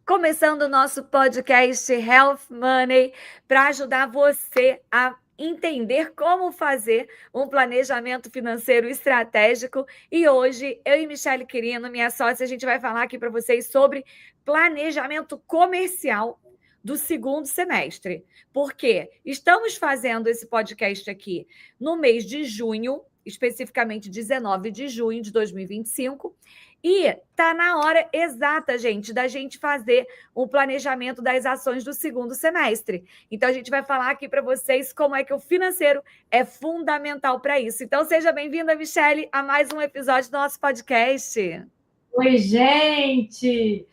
Começando o nosso podcast Health Money para ajudar você a entender como fazer um planejamento financeiro estratégico. E hoje, eu e Michele Quirino, minha sócia, a gente vai falar aqui para vocês sobre planejamento comercial do segundo semestre. Porque estamos fazendo esse podcast aqui no mês de junho, especificamente 19 de junho de 2025, e está na hora exata, gente, da gente fazer o planejamento das ações do segundo semestre. Então, a gente vai falar aqui para vocês como é que o financeiro é fundamental para isso. Então, seja bem-vinda, Michele, a mais um episódio do nosso podcast. Oi, gente!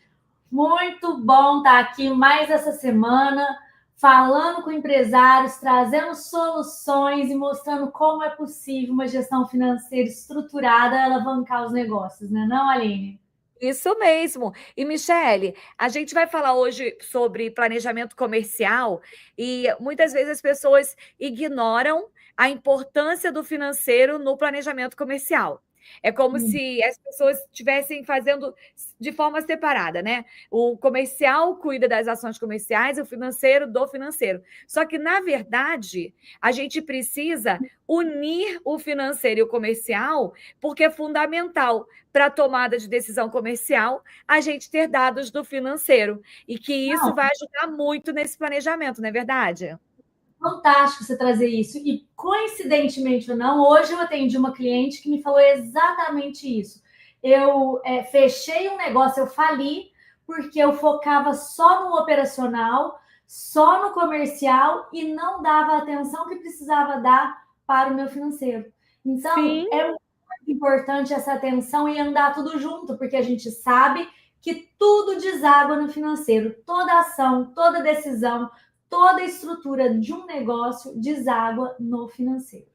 Muito bom estar aqui mais essa semana, falando com empresários, trazendo soluções e mostrando como é possível uma gestão financeira estruturada alavancar os negócios, né, não, Aline? Isso mesmo. E, Michele, a gente vai falar hoje sobre planejamento comercial e muitas vezes as pessoas ignoram a importância do financeiro no planejamento comercial. É como se as pessoas estivessem fazendo de forma separada, né? O comercial cuida das ações comerciais, o financeiro do financeiro. Só que, na verdade, a gente precisa unir o financeiro e o comercial, porque é fundamental para a tomada de decisão comercial a gente ter dados do financeiro. E que isso vai ajudar muito nesse planejamento, não é verdade? Fantástico você trazer isso. E, coincidentemente ou não, hoje eu atendi uma cliente que me falou exatamente isso. Eu fechei um negócio, eu fali, porque eu focava só no operacional, só no comercial e não dava a atenção que precisava dar para o meu financeiro. Então, Sim. é muito importante essa atenção e andar tudo junto, porque a gente sabe que tudo deságua no financeiro. Toda ação, toda decisão, toda a estrutura de um negócio deságua no financeiro.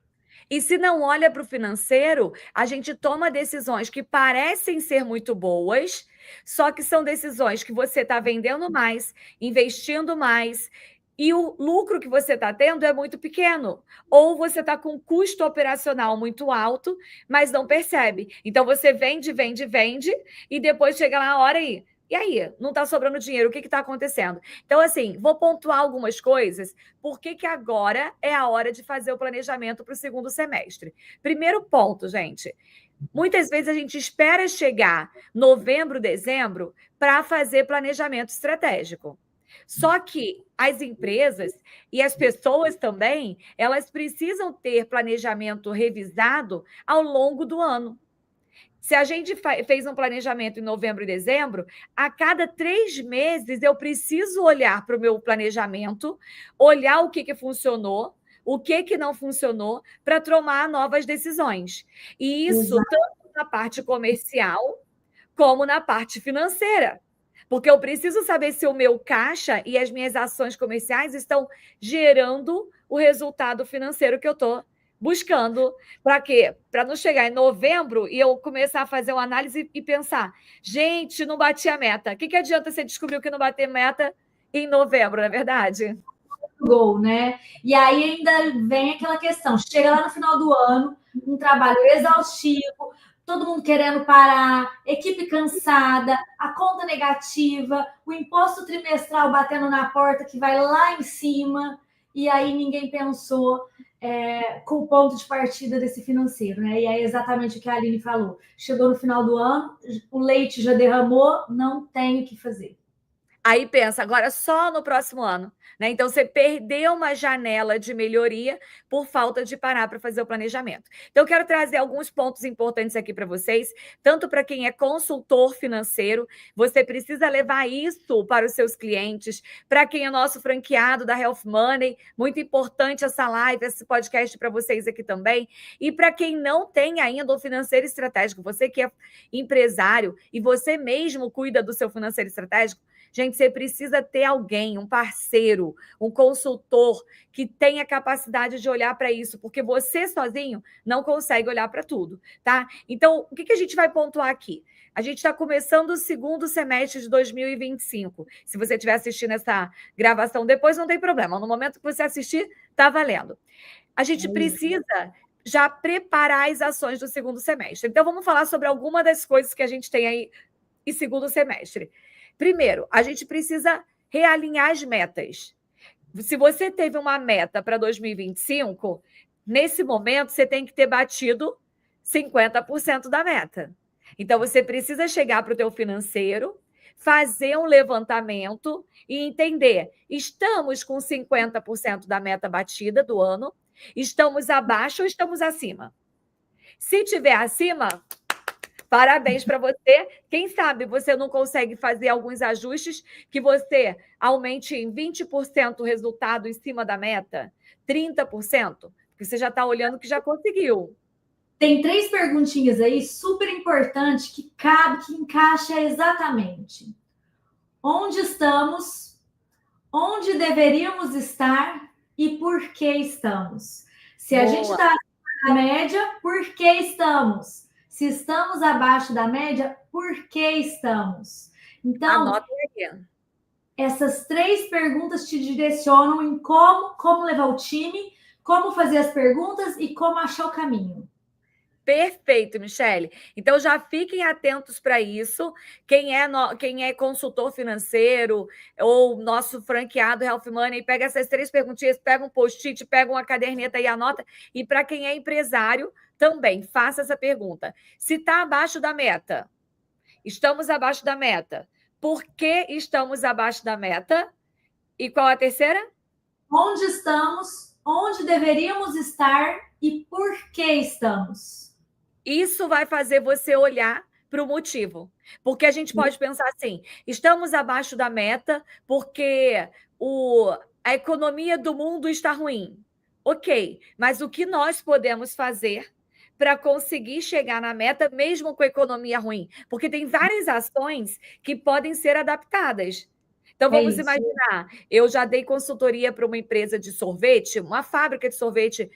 E se não olha para o financeiro, a gente toma decisões que parecem ser muito boas, só que são decisões que você está vendendo mais, investindo mais, e o lucro que você está tendo é muito pequeno. Ou você está com um custo operacional muito alto, mas não percebe. Então você vende, vende, vende, e depois chega lá a hora e aí, não está sobrando dinheiro, o que está acontecendo? Então, assim, vou pontuar algumas coisas, por que agora é a hora de fazer o planejamento para o segundo semestre. Primeiro ponto, gente, muitas vezes a gente espera chegar novembro, dezembro, para fazer planejamento estratégico. Só que as empresas e as pessoas também, elas precisam ter planejamento revisado ao longo do ano. Se a gente fez um planejamento em novembro e dezembro, a cada 3 meses eu preciso olhar para o meu planejamento, olhar o que funcionou, o que não funcionou, para tomar novas decisões. E isso tanto na parte comercial como na parte financeira. Porque eu preciso saber se o meu caixa e as minhas ações comerciais estão gerando o resultado financeiro que eu estou buscando. Para quê? Para não chegar em novembro e eu começar a fazer uma análise e pensar: gente, não bati a meta. O que adianta você descobrir que não bateu meta em novembro, não é verdade? Gol, né? E aí ainda vem aquela questão: chega lá no final do ano, um trabalho exaustivo, todo mundo querendo parar, equipe cansada, a conta negativa, o imposto trimestral batendo na porta que vai lá em cima, e aí ninguém pensou com o ponto de partida desse financeiro, né? E é exatamente o que a Aline falou. Chegou no final do ano, o leite já derramou, não tem o que fazer. Aí pensa, agora só no próximo ano, né? Então você perdeu uma janela de melhoria por falta de parar para fazer o planejamento. Então eu quero trazer alguns pontos importantes aqui para vocês, tanto para quem é consultor financeiro, você precisa levar isso para os seus clientes, para quem é nosso franqueado da Health Money, muito importante essa live, esse podcast para vocês aqui também, e para quem não tem ainda o financeiro estratégico, você que é empresário e você mesmo cuida do seu financeiro estratégico. Gente, você precisa ter alguém, um parceiro, um consultor que tenha capacidade de olhar para isso, porque você sozinho não consegue olhar para tudo, tá? Então, o que a gente vai pontuar aqui? A gente está começando o segundo semestre de 2025. Se você estiver assistindo essa gravação depois, não tem problema. No momento que você assistir, está valendo. A gente precisa já preparar as ações do segundo semestre. Então, vamos falar sobre alguma das coisas que a gente tem aí em segundo semestre. Primeiro, a gente precisa realinhar as metas. Se você teve uma meta para 2025, nesse momento você tem que ter batido 50% da meta. Então, você precisa chegar para o teu financeiro, fazer um levantamento e entender, estamos com 50% da meta batida do ano, estamos abaixo ou estamos acima? Se tiver acima, parabéns para você. Quem sabe você não consegue fazer alguns ajustes que você aumente em 20% o resultado em cima da meta, 30%, porque você já está olhando que já conseguiu. Tem 3 perguntinhas aí super importantes que cabe, que encaixa exatamente. Onde estamos? Onde deveríamos estar? E por que estamos? Se a gente está acima da média, por que estamos? Se estamos abaixo da média, por que estamos? Então, anota aí. Essas 3 perguntas te direcionam em como levar o time, como fazer as perguntas e como achar o caminho. Perfeito, Michele. Então, já fiquem atentos para isso. Quem é consultor financeiro ou nosso franqueado Health Money, pega essas 3 perguntinhas, pega um post-it, pega uma caderneta e anota. E para quem é empresário, também faça essa pergunta. Se está abaixo da meta, estamos abaixo da meta. Por que estamos abaixo da meta? E qual a terceira? Onde estamos? Onde deveríamos estar e por que estamos? Isso vai fazer você olhar para o motivo. Porque a gente pode pensar assim: estamos abaixo da meta porque a economia do mundo está ruim. Ok, mas o que nós podemos fazer para conseguir chegar na meta, mesmo com a economia ruim? Porque tem várias ações que podem ser adaptadas. Então, vamos imaginar, eu já dei consultoria para uma empresa de sorvete, uma fábrica de sorvete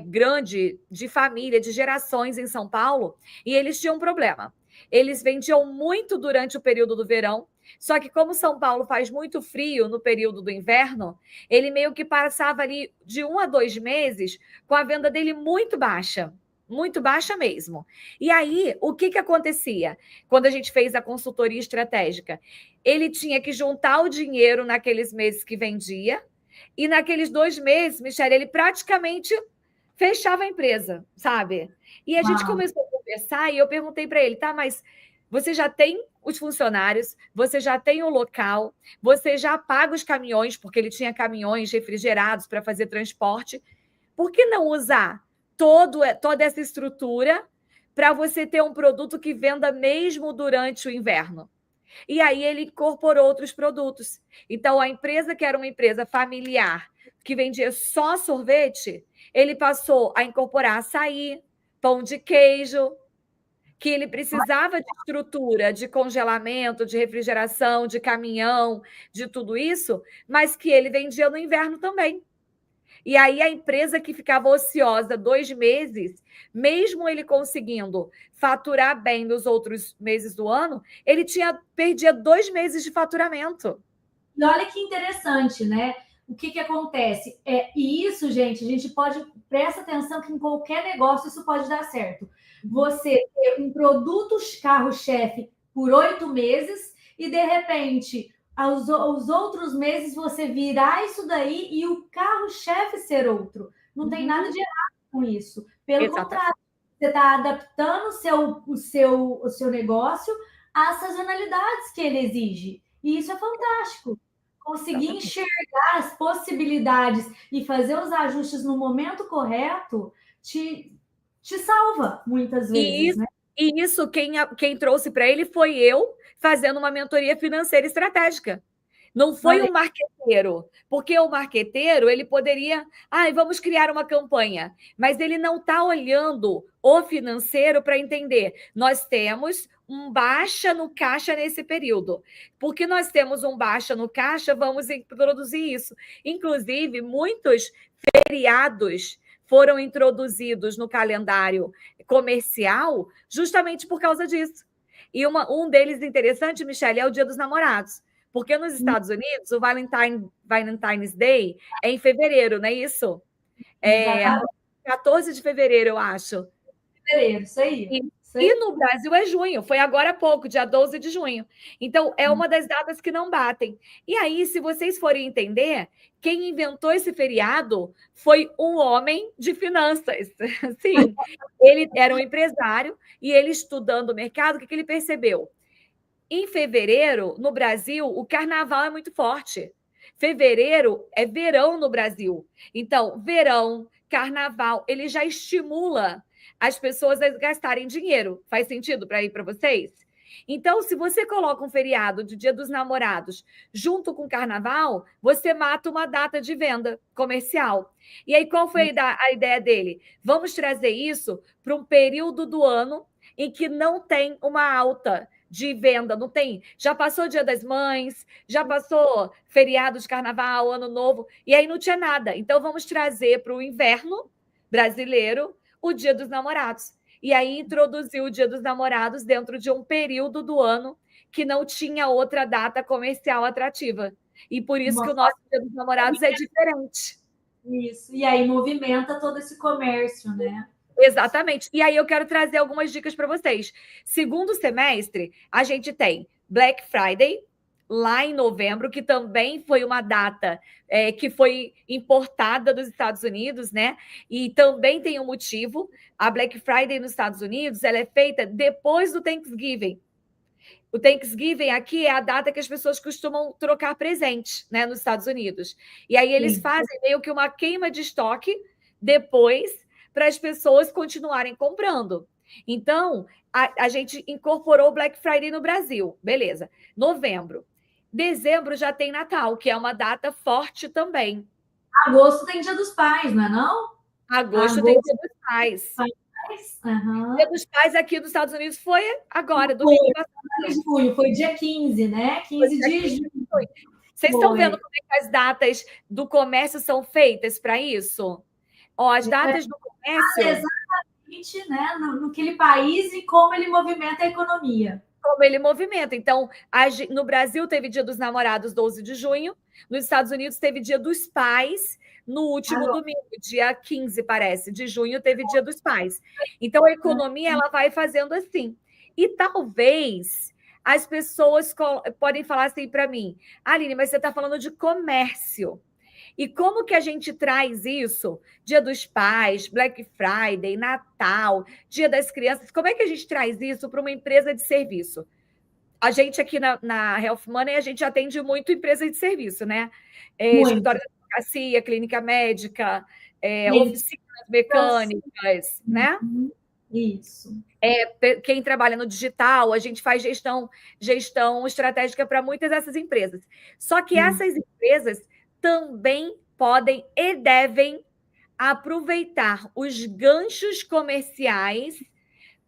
grande, de família, de gerações em São Paulo, e eles tinham um problema. Eles vendiam muito durante o período do verão, só que como São Paulo faz muito frio no período do inverno, ele meio que passava ali de 1 a 2 meses com a venda dele muito baixa mesmo. E aí, o que acontecia quando a gente fez a consultoria estratégica? Ele tinha que juntar o dinheiro naqueles meses que vendia, e naqueles 2 meses, Michele, ele praticamente fechava a empresa, sabe? E a gente começou a conversar e eu perguntei para ele, tá, mas você já tem os funcionários, você já tem o local, você já paga os caminhões, porque ele tinha caminhões refrigerados para fazer transporte. Por que não usar toda essa estrutura para você ter um produto que venda mesmo durante o inverno? E aí ele incorporou outros produtos. Então, a empresa que era uma empresa familiar, que vendia só sorvete, ele passou a incorporar açaí, pão de queijo, que ele precisava de estrutura, de congelamento, de refrigeração, de caminhão, de tudo isso, mas que ele vendia no inverno também. E aí a empresa que ficava ociosa 2 meses, mesmo ele conseguindo faturar bem nos outros meses do ano, ele perdia 2 meses de faturamento. E olha que interessante, né? O que acontece? E isso, gente, a gente pode... Presta atenção que em qualquer negócio isso pode dar certo. Você ter um produto carro-chefe por 8 meses e, de repente, aos outros meses você virar isso daí e o carro-chefe ser outro. Não tem nada de errado com isso. Pelo contrário, você está adaptando o seu negócio às sazonalidades que ele exige. E isso é fantástico. Conseguir enxergar as possibilidades e fazer os ajustes no momento correto te salva muitas vezes, né? E isso quem trouxe para ele foi eu fazendo uma mentoria financeira estratégica. Não foi um marqueteiro, porque o marqueteiro ele poderia, vamos criar uma campanha, mas ele não está olhando o financeiro para entender. Nós temos um baixa no caixa nesse período. Porque nós temos um baixa no caixa, vamos introduzir isso. Inclusive, muitos feriados foram introduzidos no calendário comercial justamente por causa disso. E um deles interessante, Michele, é o Dia dos Namorados. Porque nos Estados Unidos, o Valentine's Day é em fevereiro, não é isso? 14 de fevereiro, eu acho. Fevereiro, isso aí. E no Brasil é junho, foi agora há pouco, dia 12 de junho. Então, é uma das datas que não batem. E aí, se vocês forem entender, quem inventou esse feriado foi um homem de finanças. Sim, ele era um empresário e ele, estudando o mercado, o que ele percebeu? Em fevereiro, no Brasil, o carnaval é muito forte. Fevereiro é verão no Brasil. Então, verão, carnaval, ele já estimula as pessoas a gastarem dinheiro. Faz sentido para ir para vocês? Então, se você coloca um feriado de Dia dos Namorados junto com o carnaval, você mata uma data de venda comercial. E aí, qual foi a ideia dele? Vamos trazer isso para um período do ano em que não tem uma alta de venda, não tem. Já passou o Dia das Mães, já passou feriado de carnaval, Ano Novo, e aí não tinha nada. Então, vamos trazer para o inverno brasileiro o Dia dos Namorados. E aí introduziu o Dia dos Namorados dentro de um período do ano que não tinha outra data comercial atrativa. E por isso que o nosso Dia dos Namorados é diferente. Isso. E aí movimenta todo esse comércio, né? Exatamente. E aí eu quero trazer algumas dicas para vocês. Segundo semestre, a gente tem Black Friday, lá em novembro, que também foi uma data que foi importada dos Estados Unidos, né? E também tem um motivo. A Black Friday nos Estados Unidos, ela é feita depois do Thanksgiving. O Thanksgiving aqui é a data que as pessoas costumam trocar presente, né, nos Estados Unidos. E aí eles fazem meio que uma queima de estoque depois para as pessoas continuarem comprando. Então, a gente incorporou o Black Friday no Brasil. Beleza. Novembro. Dezembro já tem Natal, que é uma data forte também. Agosto tem Dia dos Pais, não é não? Agosto tem Dia dos Pais. Uhum. Dia dos Pais aqui dos Estados Unidos foi agora, domingo passado. Foi dia 15, né? 15 de junho. Vocês estão vendo como é que as datas do comércio são feitas para isso? Ó, as datas do comércio... Exatamente, né? Naquele país e como ele movimenta a economia. Como ele movimenta. Então, no Brasil teve Dia dos Namorados 12 de junho, nos Estados Unidos teve Dia dos Pais no último domingo, dia 15, parece, de junho teve Dia dos Pais. Então, a economia ela vai fazendo assim. E talvez as pessoas podem falar assim para mim, Aline, mas você está falando de comércio. E como que a gente traz isso? Dia dos Pais, Black Friday, Natal, Dia das Crianças. Como é que a gente traz isso para uma empresa de serviço? A gente aqui na Health Money, a gente atende muito empresa de serviço, né? Escritório de advocacia, clínica médica, oficinas mecânicas, né? Isso. Quem trabalha no digital, a gente faz gestão estratégica para muitas dessas empresas. Só que essas empresas também podem e devem aproveitar os ganchos comerciais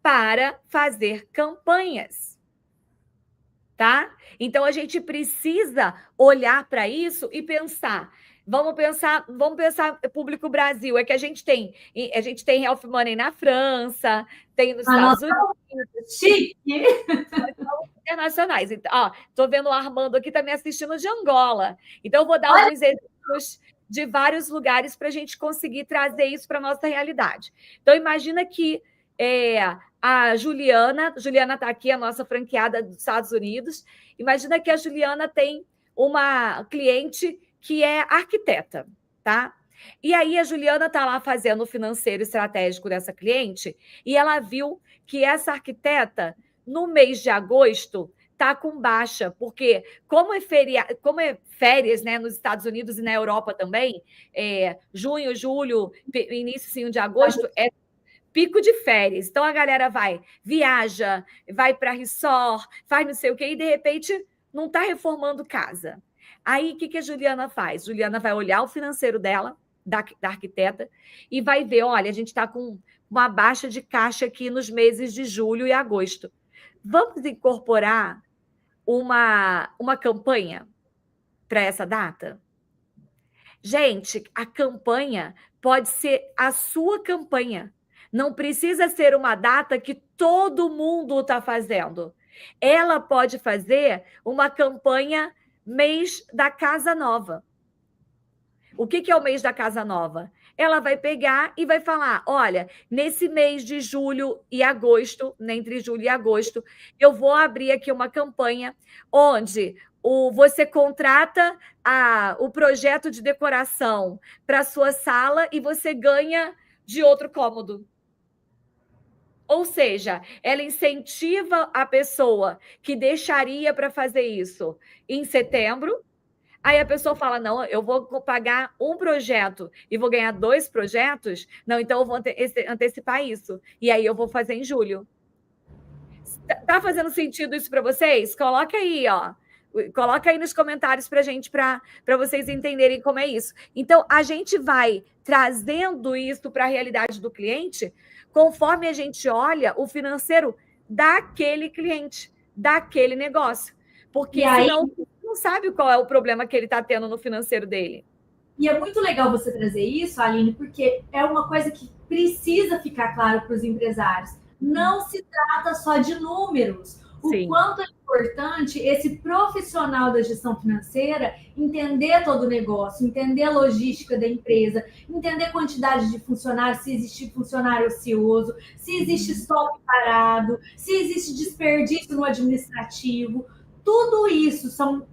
para fazer campanhas, tá? Então a gente precisa olhar para isso e pensar. Vamos pensar público Brasil. É que a gente tem Health Money na França, tem nos Estados Unidos. Chique! Internacionais. Então, estou vendo o Armando aqui, está me assistindo de Angola. Então, eu vou dar alguns exemplos de vários lugares para a gente conseguir trazer isso para a nossa realidade. Então, imagina que a Juliana está aqui, a nossa franqueada dos Estados Unidos. Imagina que a Juliana tem uma cliente que é arquiteta, tá? E aí a Juliana está lá fazendo o financeiro estratégico dessa cliente e ela viu que essa arquiteta, no mês de agosto, está com baixa, porque como é férias, né, nos Estados Unidos e na Europa também, junho, julho, início de agosto, é pico de férias. Então a galera viaja, vai para resort, faz não sei o quê, e de repente não está reformando casa. Aí o que a Juliana faz? Juliana vai olhar o financeiro dela, da arquiteta, e vai ver, olha, a gente está com uma baixa de caixa aqui nos meses de julho e agosto. Vamos incorporar uma campanha para essa data? Gente, a campanha pode ser a sua campanha. Não precisa ser uma data que todo mundo está fazendo. Ela pode fazer uma campanha mês da casa nova. O que é o mês da casa nova? Ela vai pegar e vai falar: olha, nesse mês de julho e agosto, né, entre julho e agosto, eu vou abrir aqui uma campanha onde você contrata o projeto de decoração para a sua sala e você ganha de outro cômodo. Ou seja, ela incentiva a pessoa que deixaria para fazer isso em setembro. Aí a pessoa fala: não, eu vou pagar um projeto e vou ganhar 2 projetos? Não, então eu vou antecipar isso. E aí eu vou fazer em julho. Tá fazendo sentido isso para vocês? Coloca aí, ó. Coloca aí nos comentários para gente, para vocês entenderem como é isso. Então, a gente vai trazendo isso para a realidade do cliente conforme a gente olha o financeiro daquele cliente, daquele negócio. Porque senão não sabe qual é o problema que ele está tendo no financeiro dele. E é muito legal você trazer isso, Aline, porque é uma coisa que precisa ficar claro para os empresários. Não se trata só de números. O quanto é importante esse profissional da gestão financeira entender todo o negócio, entender a logística da empresa, entender a quantidade de funcionários, se existe funcionário ocioso, se existe estoque parado, se existe desperdício no administrativo. Tudo isso são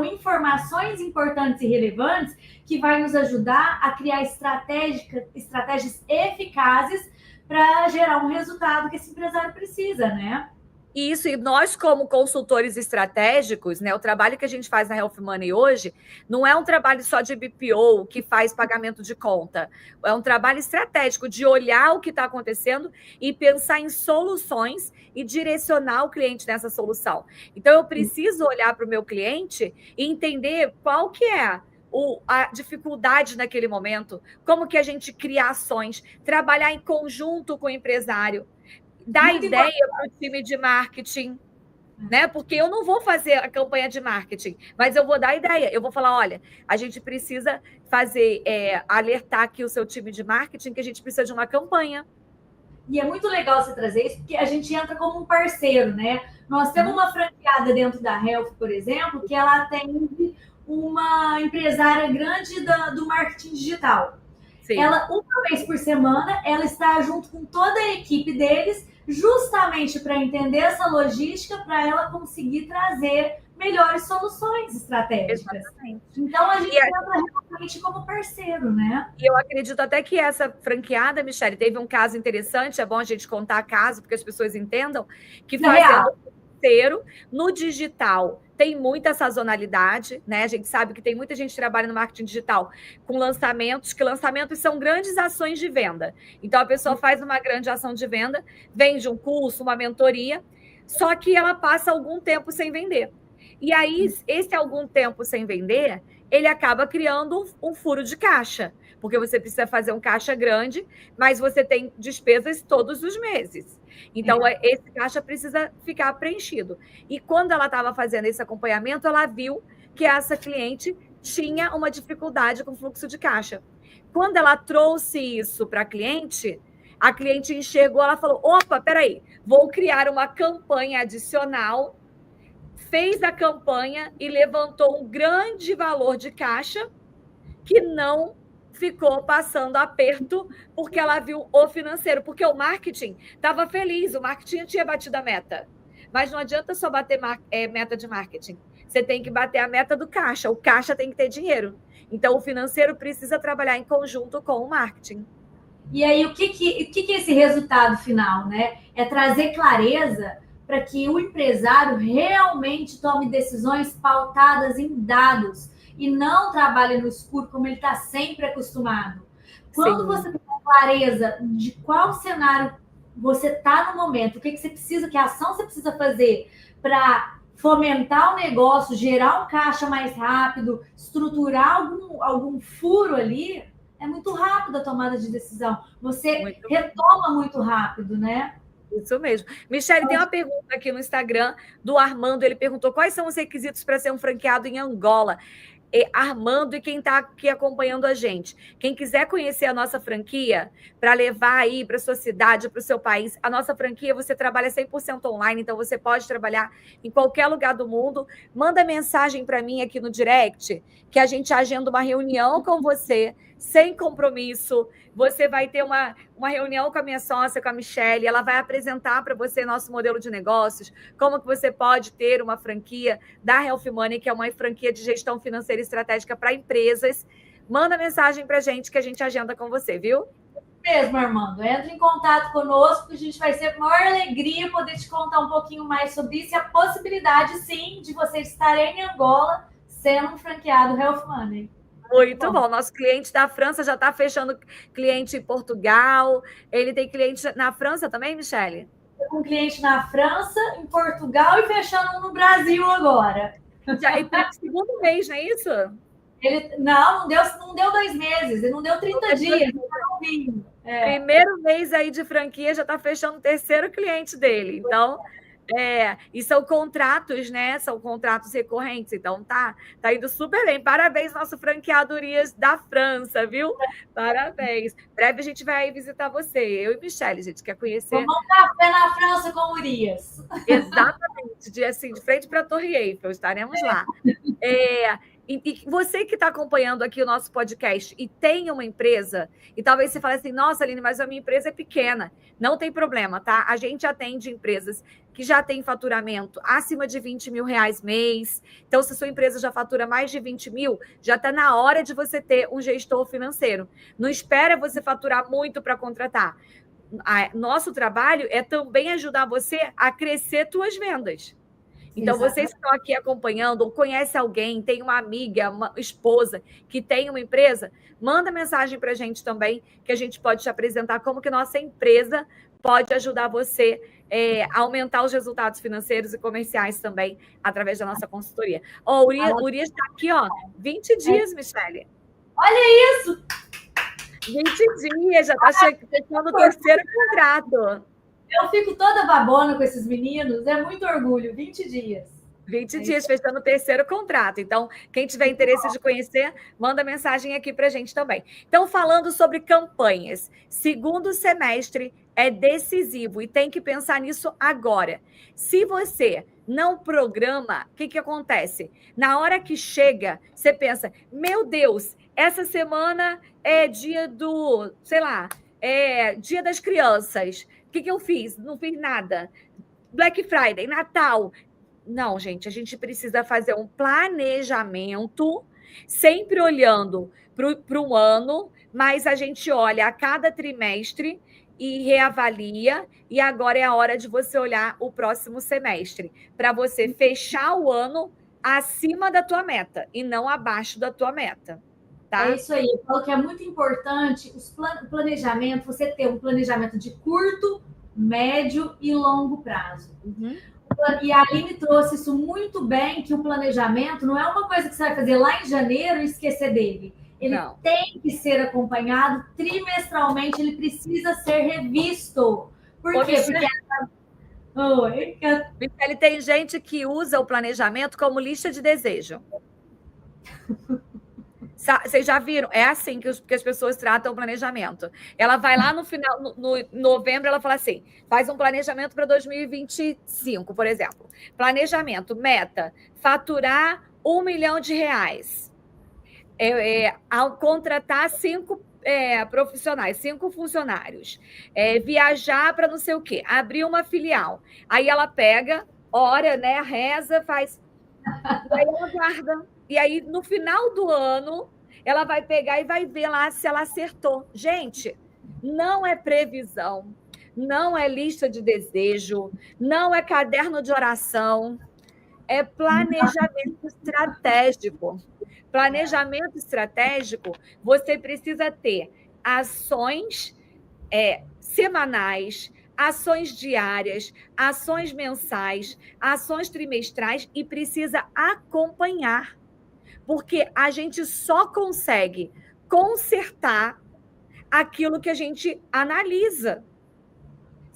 informações importantes e relevantes que vai nos ajudar a criar estratégias eficazes para gerar um resultado que esse empresário precisa, né? Isso, e nós, como consultores estratégicos, né, o trabalho que a gente faz na Health Money hoje não é um trabalho só de BPO que faz pagamento de conta. É um trabalho estratégico de olhar o que está acontecendo e pensar em soluções e direcionar o cliente nessa solução. Então, eu preciso olhar para o meu cliente e entender qual que é a dificuldade naquele momento, como que a gente cria ações, trabalhar em conjunto com o empresário, dar ideia para o time de marketing, né? Porque eu não vou fazer a campanha de marketing, mas eu vou dar ideia. Eu vou falar: olha, a gente precisa fazer, alertar aqui o seu time de marketing que a gente precisa de uma campanha. E é muito legal você trazer isso, porque a gente entra como um parceiro, né? Nós temos uma franqueada dentro da Health, por exemplo, que ela atende uma empresária grande do marketing digital. Sim. Ela, uma vez por semana, ela está junto com toda a equipe deles, justamente para entender essa logística, para ela conseguir trazer melhores soluções estratégicas. Exatamente. Então, a gente entra realmente como parceiro, né? E eu acredito até que essa franqueada, Michele, teve um caso interessante, é bom a gente contar caso, porque as pessoas entendam, que fazendo parceiro no digital tem muita sazonalidade, né? A gente sabe que tem muita gente que trabalha no marketing digital com lançamentos, que lançamentos são grandes ações de venda. Então, a pessoa faz uma grande ação de venda, vende um curso, uma mentoria, só que ela passa algum tempo sem vender. E aí, esse algum tempo sem vender, ele acaba criando um furo de caixa, porque você precisa fazer um caixa grande, mas você tem despesas todos os meses. Então, esse caixa precisa ficar preenchido. E quando ela estava fazendo esse acompanhamento, ela viu que essa cliente tinha uma dificuldade com o fluxo de caixa. Quando ela trouxe isso para a cliente enxergou, ela falou: opa, peraí, vou criar uma campanha adicional. Fez a campanha e levantou um grande valor de caixa que não ficou passando aperto porque ela viu o financeiro, porque o marketing estava feliz, o marketing tinha batido a meta. Mas não adianta só bater meta de marketing. Você tem que bater a meta do caixa. O caixa tem que ter dinheiro. Então, o financeiro precisa trabalhar em conjunto com o marketing. E aí, o que é esse resultado final, né? É trazer clareza para que o empresário realmente tome decisões pautadas em dados e não trabalhe no escuro como ele está sempre acostumado. Quando você tem clareza de qual cenário você está no momento, o que você precisa, que ação você precisa fazer para fomentar o negócio, gerar um caixa mais rápido, estruturar algum furo ali, é muito rápido a tomada de decisão. Você retoma muito rápido, né? Isso mesmo. Michele, tem uma pergunta aqui no Instagram do Armando. Ele perguntou: quais são os requisitos para ser um franqueado em Angola? Armando e quem está aqui acompanhando a gente. Quem quiser conhecer a nossa franquia, para levar aí para a sua cidade, para o seu país, a nossa franquia você trabalha 100% online, então você pode trabalhar em qualquer lugar do mundo. Manda mensagem para mim aqui no direct, que a gente agenda uma reunião com você, sem compromisso. Você vai ter uma reunião com a minha sócia, com a Michelle, ela vai apresentar para você nosso modelo de negócios, como que você pode ter uma franquia da Health Money, que é uma franquia de gestão financeira e estratégica para empresas. Manda mensagem para a gente que a gente agenda com você, viu? Mesmo, Armando. Entra em contato conosco, a gente vai ser a maior alegria poder te contar um pouquinho mais sobre isso e a possibilidade, sim, de você estar em Angola sendo um franqueado Health Money. Muito bom. Nosso cliente da França já está fechando cliente em Portugal. Ele tem cliente na França também, Michelle? Com um cliente na França, em Portugal e fechando um no Brasil agora. Já, e para o segundo mês, não é isso? Ele, não deu 2 meses, ele não deu 30 dias. Primeiro mês aí de franquia, já está fechando o terceiro cliente dele. Então, e são contratos, né? São contratos recorrentes. Então, tá indo super bem. Parabéns, nosso franqueado Urias da França, viu? Parabéns. Breve a gente vai visitar você. Eu e Michelle, a gente quer conhecer. Vamos um café na França com o Urias. Exatamente. De frente para a Torre Eiffel. Estaremos lá. E você que está acompanhando aqui o nosso podcast e tem uma empresa, e talvez você fale assim, nossa, Aline, mas a minha empresa é pequena. Não tem problema, tá? A gente atende empresas que já têm faturamento acima de 20 mil reais mês. Então, se a sua empresa já fatura mais de 20 mil, já está na hora de você ter um gestor financeiro. Não espera você faturar muito para contratar. Nosso trabalho é também ajudar você a crescer suas vendas. Então, vocês que estão aqui acompanhando, ou conhece alguém, tem uma amiga, uma esposa que tem uma empresa, manda mensagem para a gente também, que a gente pode te apresentar como que nossa empresa pode ajudar você a aumentar os resultados financeiros e comerciais também, através da nossa consultoria. O Urias está aqui, 20 dias, Michelle. Olha isso! 20 dias, já está chegando o terceiro contrato. Eu fico toda babona com esses meninos, é muito orgulho, 20 dias. 20 dias, fechando o terceiro contrato. Então, quem tiver interesse de conhecer, manda mensagem aqui para a gente também. Então, falando sobre campanhas, segundo semestre é decisivo e tem que pensar nisso agora. Se você não programa, o que acontece? Na hora que chega, você pensa, meu Deus, essa semana é dia do, sei lá, dia das crianças. O que eu fiz? Não fiz nada. Black Friday, Natal. Não, gente, a gente precisa fazer um planejamento, sempre olhando para um ano, mas a gente olha a cada trimestre e reavalia, e agora é a hora de você olhar o próximo semestre, para você fechar o ano acima da tua meta e não abaixo da tua meta. Tá? É isso aí, eu falo que é muito importante o planejamento, você ter um planejamento de curto, médio e longo prazo. Uhum. E a Aline trouxe isso muito bem, que o planejamento não é uma coisa que você vai fazer lá em janeiro e esquecer dele. Ele tem que ser acompanhado trimestralmente, ele precisa ser revisto. Por quê? Porque tem gente que usa o planejamento como lista de desejo. Vocês já viram? É assim que as pessoas tratam o planejamento. Ela vai lá no final, no novembro, ela fala assim, faz um planejamento para 2025, por exemplo. Planejamento, meta, faturar R$1 milhão. Ao contratar 5 profissionais, 5 funcionários. Viajar para não sei o quê, abrir uma filial. Aí ela pega, ora, né, reza, faz... Aí ela guarda. E aí, no final do ano, ela vai pegar e vai ver lá se ela acertou. Gente, não é previsão, não é lista de desejo, não é caderno de oração, é planejamento estratégico. Planejamento estratégico, você precisa ter ações semanais, ações diárias, ações mensais, ações trimestrais e precisa acompanhar. Porque a gente só consegue consertar aquilo que a gente analisa.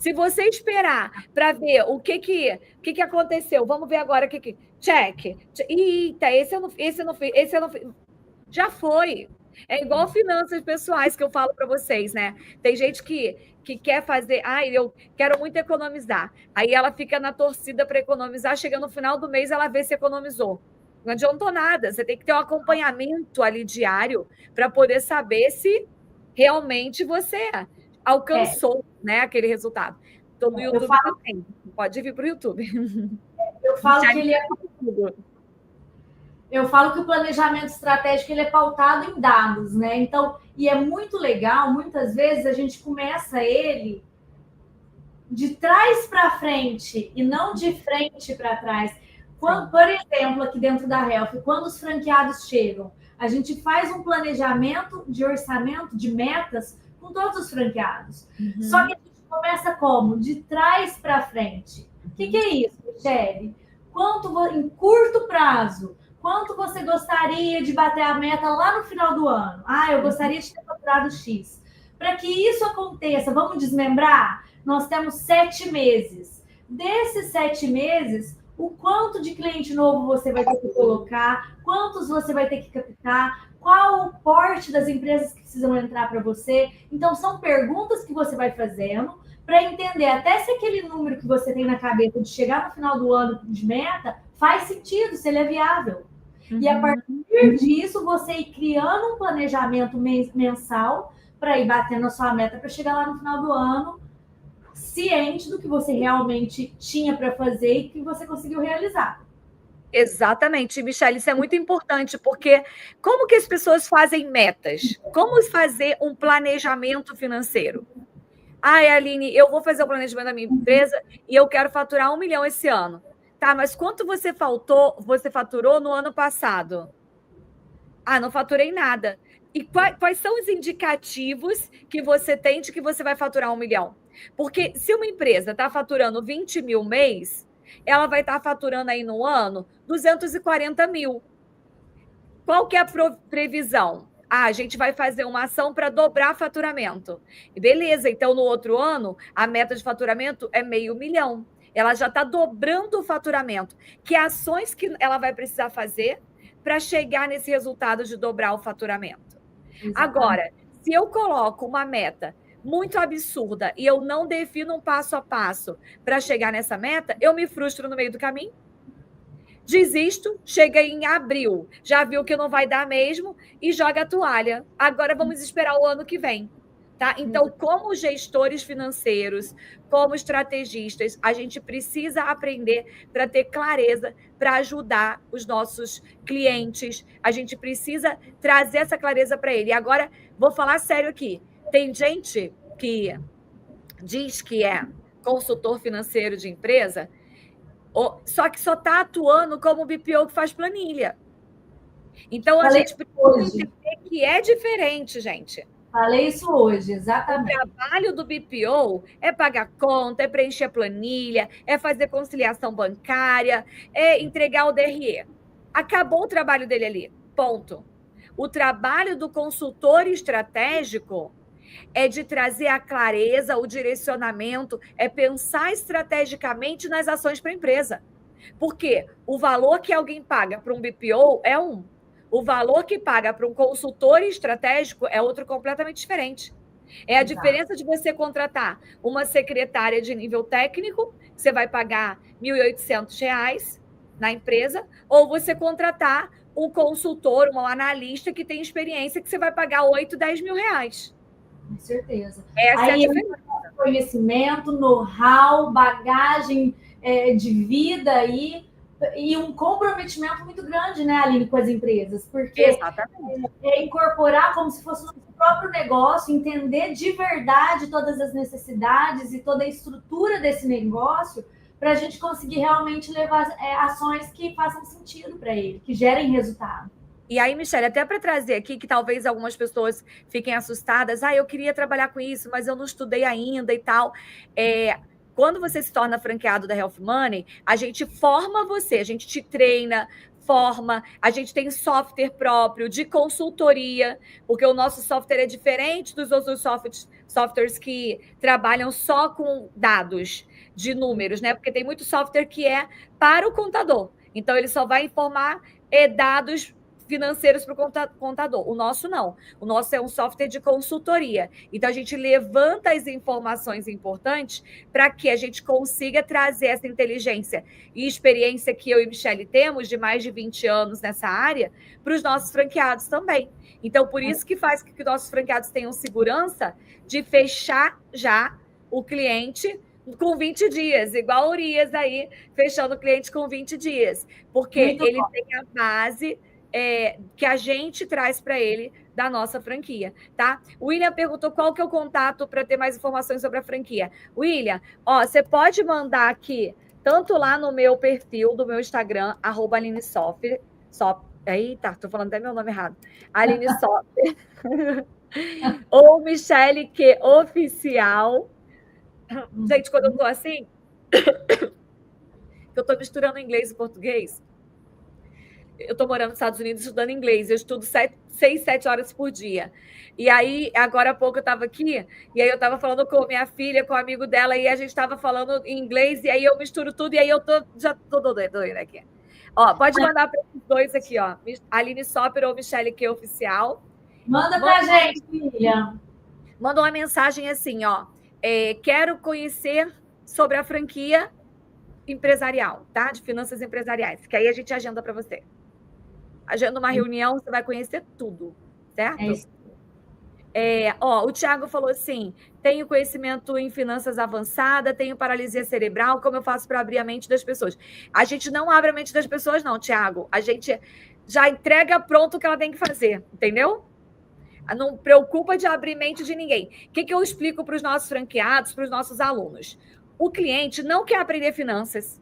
Se você esperar para ver o que aconteceu, vamos ver agora o que. Check. Eita, esse eu não fiz, esse eu não fiz. Já foi. É igual finanças pessoais que eu falo para vocês, né? Tem gente que quer fazer, eu quero muito economizar. Aí ela fica na torcida para economizar, chega no final do mês, ela vê se economizou. Não adiantou nada. Você tem que ter um acompanhamento ali diário para poder saber se realmente você alcançou, né, aquele resultado. Estou no YouTube também. Pode vir para o YouTube. Eu falo que ele é... Eu falo que o planejamento estratégico ele é pautado em dados, né? Então, e é muito legal, muitas vezes a gente começa ele de trás para frente e não de frente para trás. Quando, por exemplo, aqui dentro da Health, quando os franqueados chegam, a gente faz um planejamento de orçamento, de metas com todos os franqueados. Uhum. Só que a gente começa como? De trás para frente. O que é isso, Michele? Quanto em curto prazo, quanto você gostaria de bater a meta lá no final do ano? Eu gostaria de ter faturado X. Para que isso aconteça, vamos desmembrar? Nós temos 7 meses. Desses 7 meses, o quanto de cliente novo você vai ter que colocar, quantos você vai ter que captar, qual o porte das empresas que precisam entrar para você. Então, são perguntas que você vai fazendo para entender até se aquele número que você tem na cabeça de chegar no final do ano de meta faz sentido, se ele é viável. Uhum. E a partir disso, você ir criando um planejamento mensal para ir batendo a sua meta para chegar lá no final do ano ciente do que você realmente tinha para fazer e que você conseguiu realizar. Exatamente, Michele, isso é muito importante, porque como que as pessoas fazem metas? Como fazer um planejamento financeiro? Aline, eu vou fazer o planejamento da minha empresa e eu quero faturar 1 milhão esse ano. Tá, mas quanto você faturou no ano passado? Não faturei nada. E quais são os indicativos que você tem de que você vai faturar 1 milhão? Porque se uma empresa está faturando 20 mil mês, ela vai estar faturando aí no ano 240 mil. Qual que é a previsão? A gente vai fazer uma ação para dobrar faturamento. Beleza, então no outro ano, a meta de faturamento é 500 mil. Ela já está dobrando o faturamento. Que ações que ela vai precisar fazer para chegar nesse resultado de dobrar o faturamento? Exatamente. Agora, se eu coloco uma meta muito absurda e eu não defino um passo a passo para chegar nessa meta, eu me frustro no meio do caminho. Desisto, chega em abril, já viu que não vai dar mesmo e joga a toalha. Agora vamos esperar o ano que vem. Tá? Então, como gestores financeiros, como estrategistas, a gente precisa aprender para ter clareza, para ajudar os nossos clientes. A gente precisa trazer essa clareza para ele. E agora, vou falar sério aqui. Tem gente que diz que é consultor financeiro de empresa, só que só está atuando como BPO que faz planilha. Então, a gente precisa entender que é diferente, gente. Falei isso hoje, exatamente. O trabalho do BPO é pagar conta, é preencher planilha, é fazer conciliação bancária, é entregar o DRE. Acabou o trabalho dele ali, ponto. O trabalho do consultor estratégico é de trazer a clareza, o direcionamento, é pensar estrategicamente nas ações para a empresa. Porque o valor que alguém paga para um BPO é um. O valor que paga para um consultor estratégico é outro completamente diferente. É a diferença de você contratar uma secretária de nível técnico, que você vai pagar R$ 1.800 na empresa, ou você contratar um consultor, um analista que tem experiência, que você vai pagar 8, 10 mil reais. Com certeza. Essa é a diferença. Conhecimento, know-how, bagagem de vida aí. E um comprometimento muito grande, né, Aline, com as empresas, porque é incorporar como se fosse o próprio negócio, entender de verdade todas as necessidades e toda a estrutura desse negócio para a gente conseguir realmente levar ações que façam sentido para ele, que gerem resultado. E aí, Michele, até para trazer aqui, que talvez algumas pessoas fiquem assustadas, eu queria trabalhar com isso, mas eu não estudei ainda e tal. Quando você se torna franqueado da Health Money, a gente forma você, a gente te treina, forma, a gente tem software próprio de consultoria, porque o nosso software é diferente dos outros softwares que trabalham só com dados de números, né? Porque tem muito software que é para o contador. Então, ele só vai informar dados financeiros para o contador. O nosso não. O nosso é um software de consultoria. Então, a gente levanta as informações importantes para que a gente consiga trazer essa inteligência e experiência que eu e Michele temos, de mais de 20 anos nessa área, para os nossos franqueados também. Então, por isso que faz que nossos franqueados tenham segurança de fechar já o cliente com 20 dias, igual o Urias aí, fechando o cliente com 20 dias. Porque Muito ele bom. tem a base que a gente traz para ele da nossa franquia, tá? O William perguntou qual que é o contato para ter mais informações sobre a franquia. William, você pode mandar aqui, tanto lá no meu perfil do meu Instagram, @AlineSoftware, eita, tô falando até meu nome errado. Aline Software. Ou Michele Q Oficial. Gente, quando eu tô assim, eu tô misturando inglês e português. Eu tô morando nos Estados Unidos estudando inglês. Eu estudo 6, 7 horas por dia. E aí, agora há pouco eu estava aqui, e aí eu estava falando com minha filha, com um amigo dela, e a gente estava falando em inglês, e aí eu misturo tudo, e aí eu já tô doida aqui. Pode mandar para os dois aqui, Aline Soper ou Michele Q Oficial. Manda pra gente, William. Manda uma mensagem assim, quero conhecer sobre a franquia empresarial, tá? De finanças empresariais, que aí a gente agenda para você. Agenda uma reunião, você vai conhecer tudo, certo? É isso. O Thiago falou assim: tenho conhecimento em finanças avançada, tenho paralisia cerebral, como eu faço para abrir a mente das pessoas? A gente não abre a mente das pessoas, não, Thiago. A gente já entrega pronto o que ela tem que fazer, entendeu? Não preocupa de abrir mente de ninguém. O que eu explico para os nossos franqueados, para os nossos alunos? O cliente não quer aprender finanças.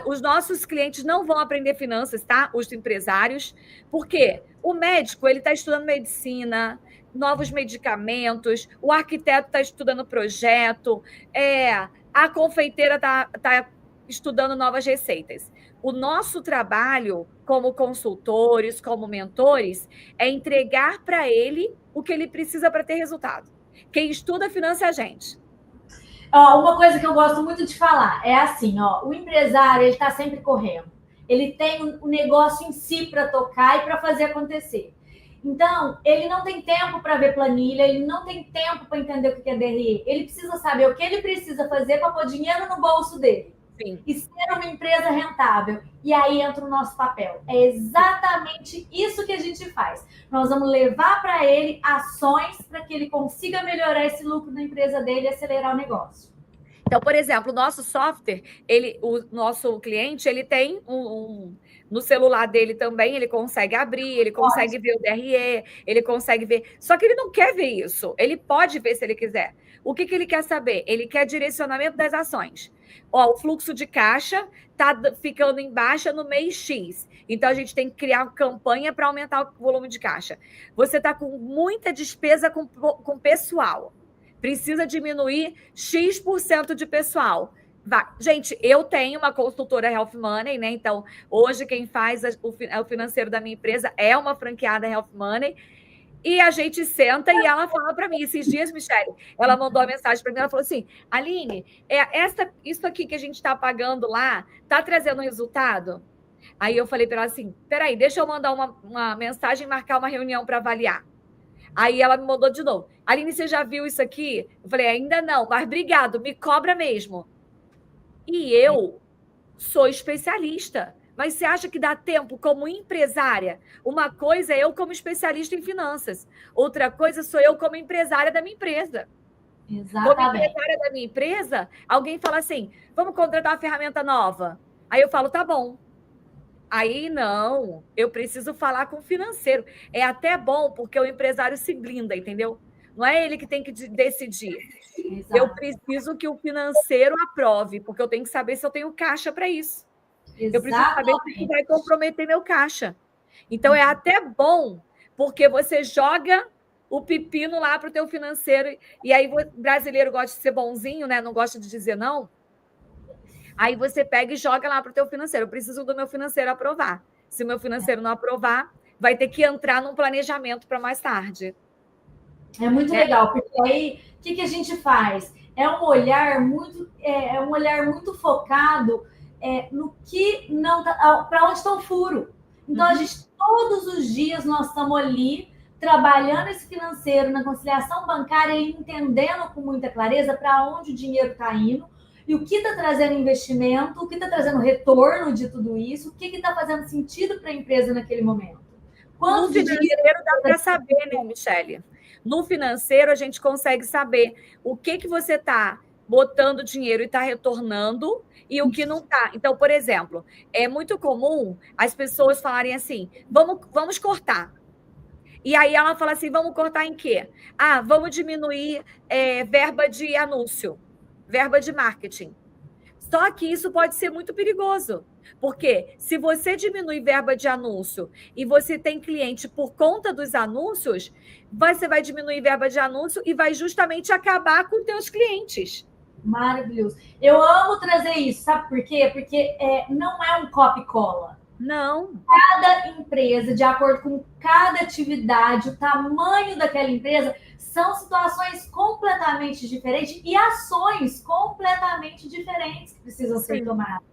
Os nossos clientes não vão aprender finanças, tá? Os empresários. Por quê? O médico, ele está estudando medicina, novos medicamentos, o arquiteto está estudando projeto, a confeiteira está estudando novas receitas. O nosso trabalho como consultores, como mentores, é entregar para ele o que ele precisa para ter resultado. Quem estuda financia a gente. Uma coisa que eu gosto muito de falar é assim, o empresário, ele está sempre correndo. Ele tem um negócio em si para tocar e para fazer acontecer. Então, ele não tem tempo para ver planilha, ele não tem tempo para entender o que é DRE. Ele precisa saber o que ele precisa fazer para pôr dinheiro no bolso dele. Sim. E ser uma empresa rentável. E aí entra o nosso papel. É exatamente isso que a gente faz. Nós vamos levar para ele ações para que ele consiga melhorar esse lucro da empresa dele e acelerar o negócio. Então, por exemplo, o nosso software, o nosso cliente, ele tem no celular dele também, ele consegue abrir, ele consegue ver o DRE, ele consegue ver. Só que ele não quer ver isso. Ele pode ver se ele quiser. O que ele quer saber? Ele quer direcionamento das ações. O fluxo de caixa está ficando em baixa no mês X. Então, a gente tem que criar campanha para aumentar o volume de caixa. Você está com muita despesa com pessoal. Precisa diminuir X% de pessoal. Gente, eu tenho uma consultora Health Money, né? Então, hoje quem faz o financeiro da minha empresa é uma franqueada Health Money. E a gente senta e ela fala para mim, esses dias, Michele, ela mandou uma mensagem para mim, ela falou assim: Aline, isso aqui que a gente está pagando lá, está trazendo resultado? Aí eu falei para ela assim: peraí, deixa eu mandar uma mensagem e marcar uma reunião para avaliar. Aí ela me mandou de novo: Aline, você já viu isso aqui? Eu falei: ainda não, mas obrigado, me cobra mesmo. E eu sou especialista. Mas você acha que dá tempo como empresária? Uma coisa é eu como especialista em finanças. Outra coisa sou eu como empresária da minha empresa. Exatamente. Como empresária da minha empresa, alguém fala assim: vamos contratar uma ferramenta nova. Aí eu falo: tá bom. Aí não, eu preciso falar com o financeiro. É até bom, porque o empresário se blinda, entendeu? Não é ele que tem que decidir. Exato. Eu preciso que o financeiro aprove, porque eu tenho que saber se eu tenho caixa para isso. Exatamente. Eu preciso saber se vai comprometer meu caixa. Então, é até bom, porque você joga o pepino lá para o teu financeiro. E aí, o brasileiro gosta de ser bonzinho, né? Não gosta de dizer não. Aí você pega e joga lá para o teu financeiro. Eu preciso do meu financeiro aprovar. Se o meu financeiro não aprovar, vai ter que entrar num planejamento para mais tarde. É muito legal, porque aí que a gente faz? É um olhar muito focado no que não tá, para onde está o furo. Então, a gente, todos os dias, nós estamos ali trabalhando esse financeiro na conciliação bancária e entendendo com muita clareza para onde o dinheiro está indo e o que está trazendo investimento, o que está trazendo retorno de tudo isso, o que está fazendo sentido para a empresa naquele momento. No financeiro dá para saber, né, Michele? No financeiro a gente consegue saber o que você está botando dinheiro e está retornando e o que não está. Então, por exemplo, é muito comum as pessoas falarem assim, vamos cortar. E aí ela fala assim, vamos cortar em quê? Ah, vamos diminuir verba de anúncio, verba de marketing. Só que isso pode ser muito perigoso, porque se você diminui verba de anúncio e você tem cliente por conta dos anúncios, você vai diminuir verba de anúncio e vai justamente acabar com os teus clientes. Maravilhoso. Eu amo trazer isso, sabe por quê? Porque não é um copy-cola. Não. Cada empresa, de acordo com cada atividade, o tamanho daquela empresa, são situações completamente diferentes e ações completamente diferentes que precisam ser tomadas.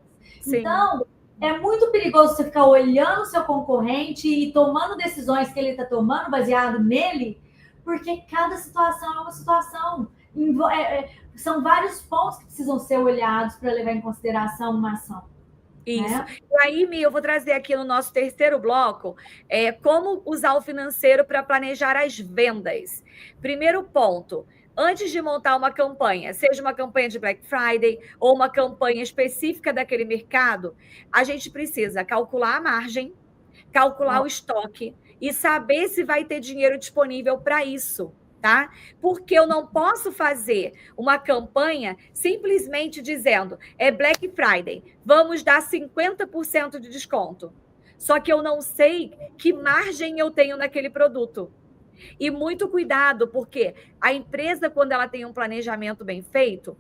Sim. Então, é muito perigoso você ficar olhando o seu concorrente e tomando decisões que ele está tomando baseado nele, porque cada situação é uma situação. São vários pontos que precisam ser olhados para levar em consideração uma ação. Isso. E aí, Mi, eu vou trazer aqui no nosso terceiro bloco como usar o financeiro para planejar as vendas. Primeiro ponto, antes de montar uma campanha, seja uma campanha de Black Friday ou uma campanha específica daquele mercado, a gente precisa calcular a margem, calcular o estoque e saber se vai ter dinheiro disponível para isso. Tá? Porque eu não posso fazer uma campanha simplesmente dizendo Black Friday, vamos dar 50% de desconto. Só que eu não sei que margem eu tenho naquele produto. E muito cuidado, porque a empresa, quando ela tem um planejamento bem feito,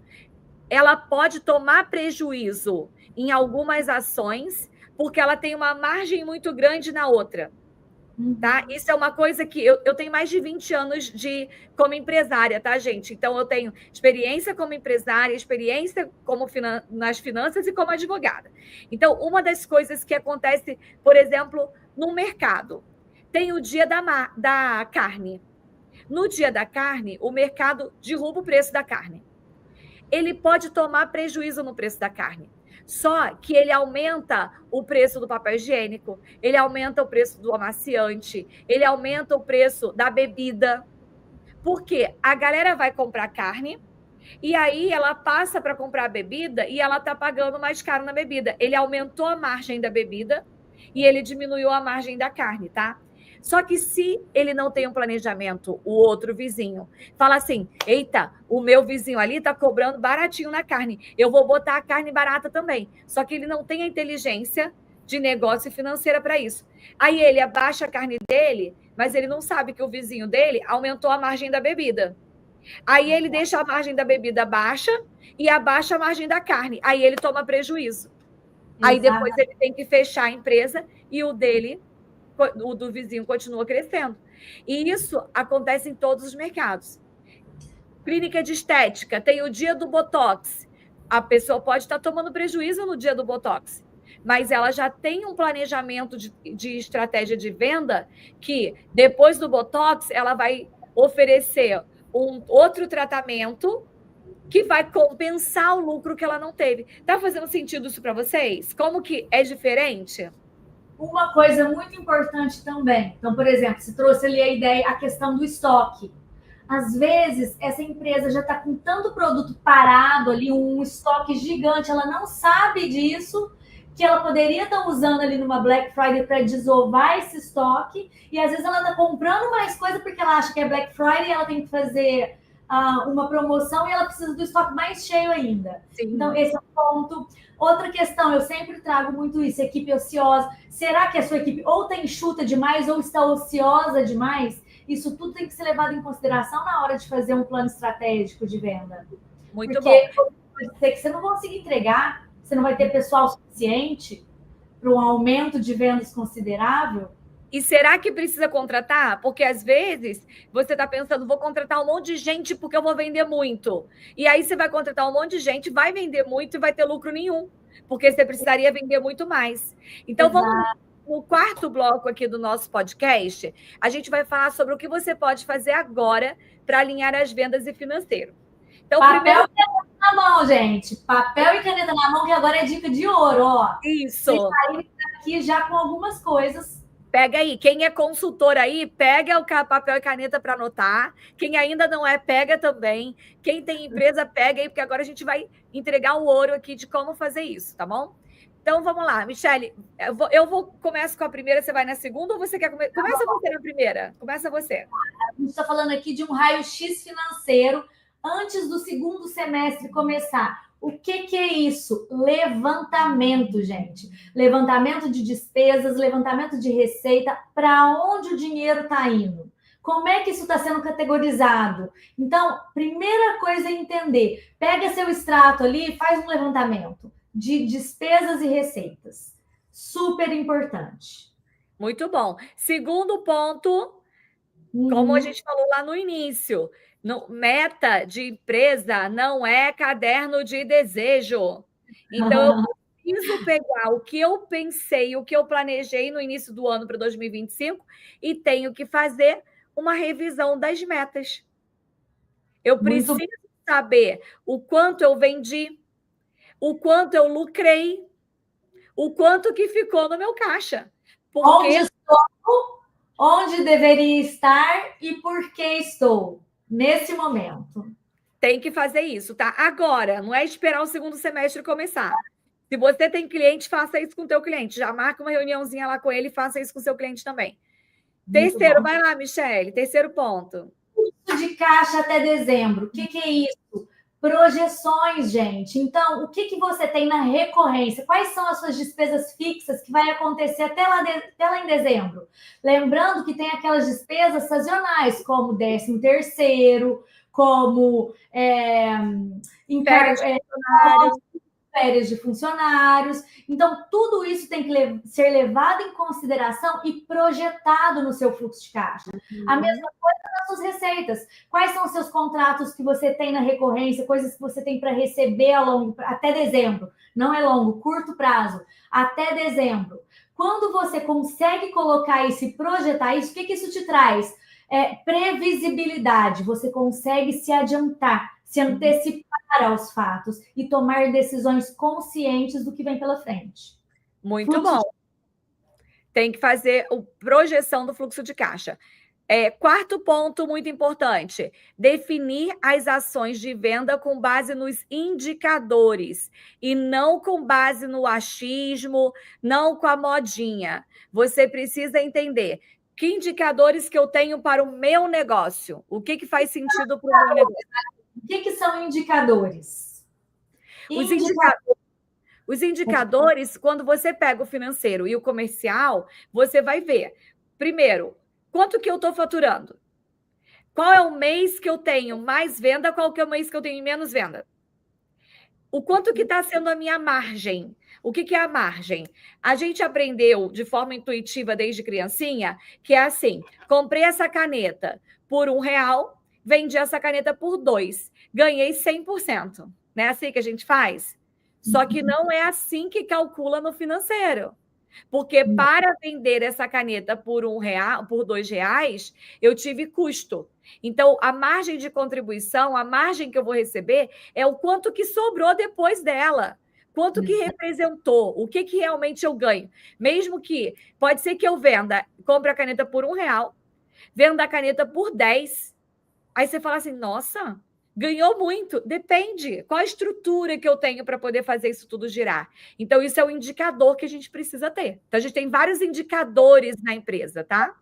ela pode tomar prejuízo em algumas ações, porque ela tem uma margem muito grande na outra. Tá? Isso é uma coisa que eu tenho mais de 20 anos como empresária, tá, gente? Então, eu tenho experiência como empresária, experiência nas finanças e como advogada. Então, uma das coisas que acontece, por exemplo, no mercado, tem o dia da carne. No dia da carne, o mercado derruba o preço da carne. Ele pode tomar prejuízo no preço da carne. Só que ele aumenta o preço do papel higiênico, ele aumenta o preço do amaciante, ele aumenta o preço da bebida. Porque a galera vai comprar carne e aí ela passa para comprar a bebida e ela está pagando mais caro na bebida. Ele aumentou a margem da bebida e ele diminuiu a margem da carne, tá? Só que se ele não tem um planejamento, o outro vizinho fala assim, eita, o meu vizinho ali está cobrando baratinho na carne, eu vou botar a carne barata também. Só que ele não tem a inteligência de negócio e financeira para isso. Aí ele abaixa a carne dele, mas ele não sabe que o vizinho dele aumentou a margem da bebida. Aí ele deixa a margem da bebida baixa e abaixa a margem da carne. Aí ele toma prejuízo. Aí depois ele tem que fechar a empresa e o do vizinho continua crescendo. E isso acontece em todos os mercados. Clínica de estética, tem o dia do Botox. A pessoa pode estar tomando prejuízo no dia do Botox, mas ela já tem um planejamento de estratégia de venda que, depois do Botox, ela vai oferecer um outro tratamento que vai compensar o lucro que ela não teve. Está fazendo sentido isso para vocês? Como que é diferente? Uma coisa muito importante também. Então, por exemplo, você trouxe ali a questão do estoque. Às vezes, essa empresa já está com tanto produto parado ali, um estoque gigante, ela não sabe disso, que ela poderia estar usando ali numa Black Friday para desovar esse estoque, e às vezes ela está comprando mais coisa porque ela acha que é Black Friday e ela tem que fazer uma promoção e ela precisa do estoque mais cheio ainda. Sim. Então, esse é um ponto. Outra questão, eu sempre trago muito isso, equipe ociosa. Será que a sua equipe ou está enxuta demais ou está ociosa demais? Isso tudo tem que ser levado em consideração na hora de fazer um plano estratégico de venda. Muito bom. Pode ser que você não consiga entregar, você não vai ter pessoal suficiente para um aumento de vendas considerável. E será que precisa contratar? Porque às vezes você está pensando, vou contratar um monte de gente porque eu vou vender muito. E aí você vai contratar um monte de gente, vai vender muito e vai ter lucro nenhum, porque você precisaria vender muito mais. Então Exato. vamos no quarto bloco aqui do nosso podcast, a gente vai falar sobre o que você pode fazer agora para alinhar as vendas e financeiro. Então, papel primeiro... e caneta na mão, gente. Papel e caneta na mão, que agora é dica de ouro, ó. Isso. Vocês saírem aqui já com algumas coisas. Pega aí. Quem é consultor aí, pega o papel e caneta para anotar. Quem ainda não é, pega também. Quem tem empresa, pega aí, porque agora a gente vai entregar o ouro aqui de como fazer isso, tá bom? Então, vamos lá. Michele, começo com a primeira, você vai na segunda ou você quer começar? Começa você na primeira. Começa você. A gente está falando aqui de um raio-x financeiro antes do segundo semestre começar. O que é isso? Levantamento, gente. Levantamento de despesas, levantamento de receita, para onde o dinheiro está indo. Como é que isso está sendo categorizado? Então, primeira coisa é entender. Pega seu extrato ali e faz um levantamento de despesas e receitas. Super importante. Muito bom. Segundo ponto, como a gente falou lá no início, meta de empresa não é caderno de desejo. Então, eu preciso pegar o que eu pensei, o que eu planejei no início do ano para 2025 e tenho que fazer uma revisão das metas. Eu preciso saber o quanto eu vendi, o quanto eu lucrei, o quanto que ficou no meu caixa. Porque... Onde estou, onde deveria estar e por que estou nesse momento. Tem que fazer isso, tá? Agora, não é esperar o segundo semestre começar. Se você tem cliente, faça isso com o teu cliente. Já marca uma reuniãozinha lá com ele e faça isso com o seu cliente também. Terceiro, vai lá, Michele. Terceiro ponto. Fluxo de caixa até dezembro. O que é isso? Projeções, gente. Então, o que você tem na recorrência? Quais são as suas despesas fixas que vai acontecer até lá em dezembro? Lembrando que tem aquelas despesas sazonais, como 13º, como férias de funcionários. Então, tudo isso tem que ser levado em consideração e projetado no seu fluxo de caixa. A mesma coisa nas suas receitas. Quais são os seus contratos que você tem na recorrência, coisas que você tem para receber até dezembro? Não é longo, curto prazo, até dezembro. Quando você consegue colocar isso e projetar isso, o que isso te traz? Previsibilidade. Você consegue se adiantar, se antecipar aos fatos e tomar decisões conscientes do que vem pela frente. Muito bom. Tem que fazer a projeção do fluxo de caixa. Quarto ponto muito importante, definir as ações de venda com base nos indicadores e não com base no achismo, não com a modinha. Você precisa entender que indicadores que eu tenho para o meu negócio, o que faz sentido para o meu negócio. O que são indicadores? Os indicadores, quando você pega o financeiro e o comercial, você vai ver, primeiro, quanto que eu estou faturando? Qual é o mês que eu tenho mais venda? Qual que é o mês que eu tenho menos venda? O quanto que está sendo a minha margem? O que é a margem? A gente aprendeu de forma intuitiva desde criancinha que é assim, comprei essa caneta por R$1, vendi essa caneta por 2, ganhei 100%. Não é assim que a gente faz? Só que não é assim que calcula no financeiro. Porque para vender essa caneta por R$1, por R$2, eu tive custo. Então, a margem de contribuição, a margem que eu vou receber é o quanto que sobrou depois dela. Quanto que representou, o que realmente eu ganho. Mesmo que, pode ser que eu compre a caneta por R$1, venda a caneta por 10. Aí você fala assim, nossa, ganhou muito. Depende. Qual a estrutura que eu tenho para poder fazer isso tudo girar? Então, isso é o indicador que a gente precisa ter. Então, a gente tem vários indicadores na empresa, tá?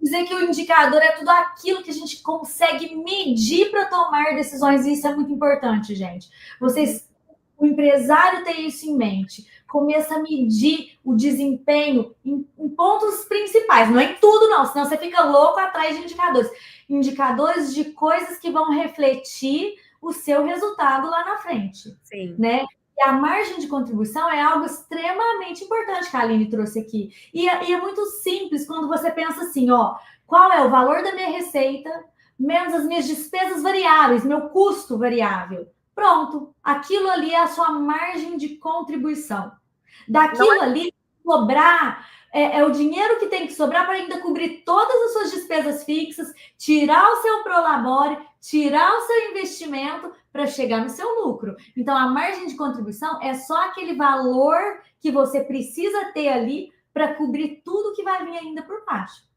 Dizer que o indicador é tudo aquilo que a gente consegue medir para tomar decisões, e isso é muito importante, gente. O empresário tem isso em mente. Começa a medir o desempenho em pontos principais, não é em tudo, não, senão você fica louco atrás de indicadores. Indicadores de coisas que vão refletir o seu resultado lá na frente. Sim. Né? E a margem de contribuição é algo extremamente importante que a Aline trouxe aqui. E é muito simples quando você pensa assim, ó, qual é o valor da minha receita menos as minhas despesas variáveis, meu custo variável. Pronto, aquilo ali é a sua margem de contribuição. Daquilo ali, sobrar é o dinheiro que tem que sobrar para ainda cobrir todas as suas despesas fixas, tirar o seu prolabore, tirar o seu investimento para chegar no seu lucro. Então, a margem de contribuição é só aquele valor que você precisa ter ali para cobrir tudo que vai vir ainda por baixo.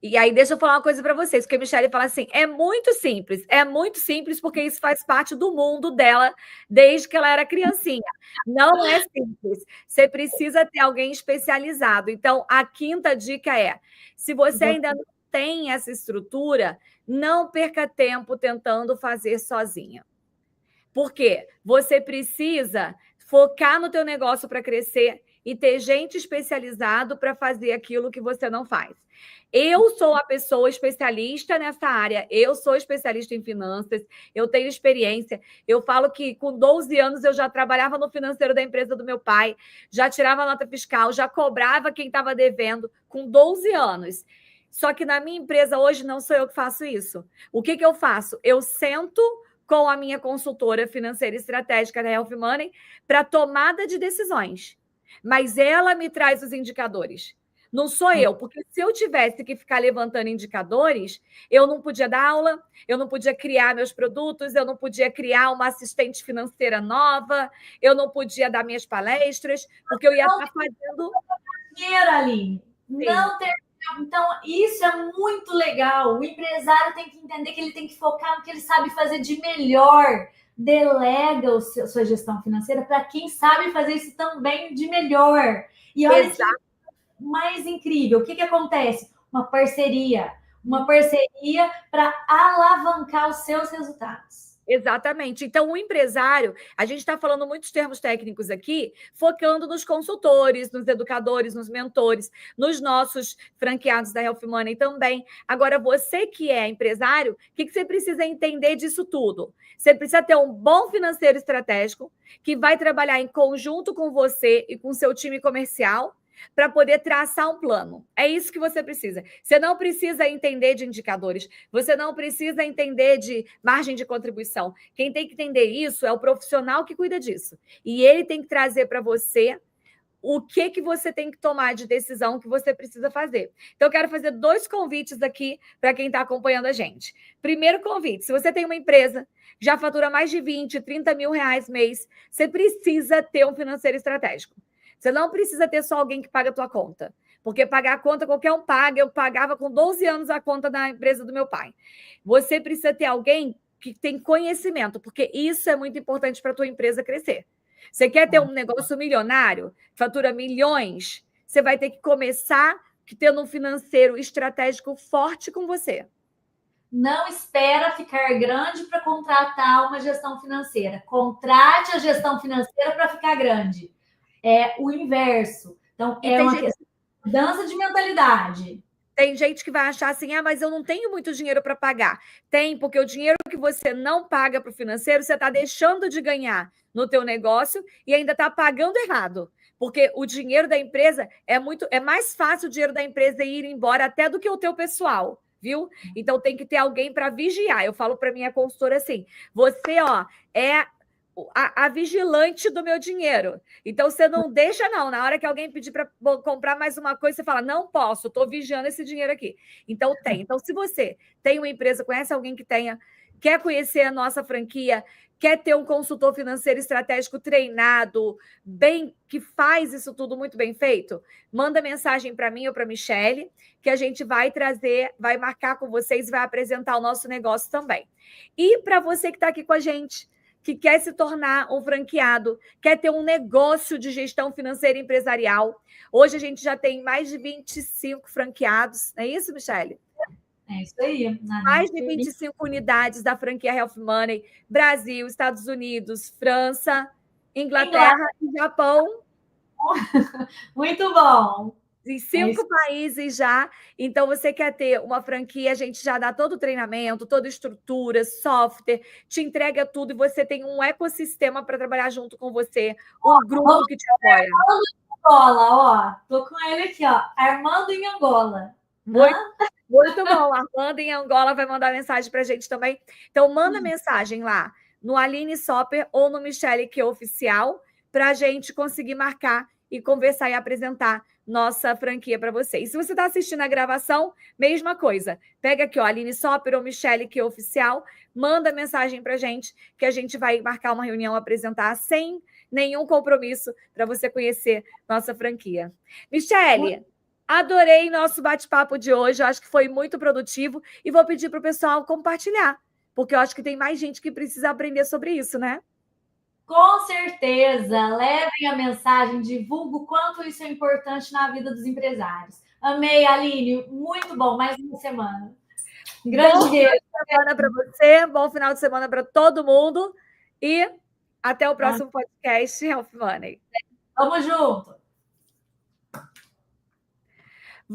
E aí, deixa eu falar uma coisa para vocês, porque a Michelle fala assim: é muito simples, porque isso faz parte do mundo dela desde que ela era criancinha. Não é simples. Você precisa ter alguém especializado. Então, a quinta dica é: se você ainda não tem essa estrutura, não perca tempo tentando fazer sozinha. Por quê? Você precisa focar no teu negócio para crescer e ter gente especializado para fazer aquilo que você não faz. Eu sou a pessoa especialista nessa área, eu sou especialista em finanças, eu tenho experiência. Eu falo que com 12 anos eu já trabalhava no financeiro da empresa do meu pai, já tirava nota fiscal, já cobrava quem estava devendo com 12 anos. Só que na minha empresa hoje não sou eu que faço isso. O que eu faço? Eu sento com a minha consultora financeira estratégica da Health Money para tomada de decisões. Mas ela me traz os indicadores. Não sou eu, porque se eu tivesse que ficar levantando indicadores, eu não podia dar aula, eu não podia criar meus produtos, eu não podia criar uma assistente financeira nova, eu não podia dar minhas palestras, porque eu ia estar fazendo... Dinheiro, Aline. Não ter... Então, isso é muito legal. O empresário tem que entender que ele tem que focar no que ele sabe fazer de melhor. Delega sua gestão financeira para quem sabe fazer isso também de melhor. E olha que mais incrível, o que acontece? Uma parceria para alavancar os seus resultados. Exatamente. Então, o empresário, a gente está falando muitos termos técnicos aqui, focando nos consultores, nos educadores, nos mentores, nos nossos franqueados da Health Money também. Agora, você que é empresário, o que você precisa entender disso tudo? Você precisa ter um bom financeiro estratégico, que vai trabalhar em conjunto com você e com o seu time comercial, para poder traçar um plano. É isso que você precisa. Você não precisa entender de indicadores, você não precisa entender de margem de contribuição. Quem tem que entender isso é o profissional que cuida disso. E ele tem que trazer para você o que você tem que tomar de decisão que você precisa fazer. Então, eu quero fazer 2 convites aqui para quem está acompanhando a gente. Primeiro convite, se você tem uma empresa que já fatura mais de 20, 30 mil reais mês, você precisa ter um financeiro estratégico. Você não precisa ter só alguém que paga a tua conta. Porque pagar a conta, qualquer um paga. Eu pagava com 12 anos a conta da empresa do meu pai. Você precisa ter alguém que tem conhecimento, porque isso é muito importante para a tua empresa crescer. Você quer ter um negócio milionário, fatura milhões, você vai ter que começar tendo um financeiro estratégico forte com você. Não espera ficar grande para contratar uma gestão financeira. Contrate a gestão financeira para ficar grande. É o inverso. Então, é uma questão de mudança de mentalidade. Tem gente que vai achar assim, mas eu não tenho muito dinheiro para pagar. Tem, porque o dinheiro que você não paga para o financeiro, você está deixando de ganhar no teu negócio e ainda está pagando errado. Porque o dinheiro da empresa é mais fácil o dinheiro da empresa ir embora até do que o teu pessoal, viu? Então tem que ter alguém para vigiar. Eu falo para minha consultora assim, você, é a vigilante do meu dinheiro. Então, você não deixa, não. Na hora que alguém pedir para comprar mais uma coisa, você fala, não posso, estou vigiando esse dinheiro aqui. Então, tem. Então, se você tem uma empresa, conhece alguém que tenha, quer conhecer a nossa franquia, quer ter um consultor financeiro estratégico treinado, bem, que faz isso tudo muito bem feito, manda mensagem para mim ou para a Michelle, que a gente vai trazer, vai marcar com vocês e vai apresentar o nosso negócio também. E para você que está aqui com a gente, que quer se tornar um franqueado, quer ter um negócio de gestão financeira empresarial. Hoje a gente já tem mais de 25 franqueados, não é isso, Michelle? É isso aí. Mais de 25 unidades da franquia Health Money, Brasil, Estados Unidos, França, Inglaterra e Japão. Muito bom. Em 5 países já. Então, você quer ter uma franquia, a gente já dá todo o treinamento, toda a estrutura, software, te entrega tudo e você tem um ecossistema para trabalhar junto com você, um grupo que te apoia. Armando em Angola, ó. Tô com ele aqui, ó. Armando em Angola. Muito bom. Armando em Angola vai mandar mensagem para a gente também. Então, manda mensagem lá no Aline Soper ou no Michele Que Oficial para a gente conseguir marcar e conversar e apresentar nossa franquia para vocês. Se você está assistindo a gravação, mesma coisa. Pega aqui, ó, Aline Soper ou Michele Que Oficial, manda mensagem para a gente, que a gente vai marcar uma reunião, apresentar sem nenhum compromisso para você conhecer nossa franquia. Michele, adorei nosso bate-papo de hoje, eu acho que foi muito produtivo e vou pedir para o pessoal compartilhar, porque eu acho que tem mais gente que precisa aprender sobre isso, né? Com certeza, levem a mensagem, divulgue o quanto isso é importante na vida dos empresários. Amei, Aline, muito bom, mais uma semana. Grande beijo. Bom final de semana para você, bom final de semana para todo mundo e até o próximo podcast Health Money. Vamos junto!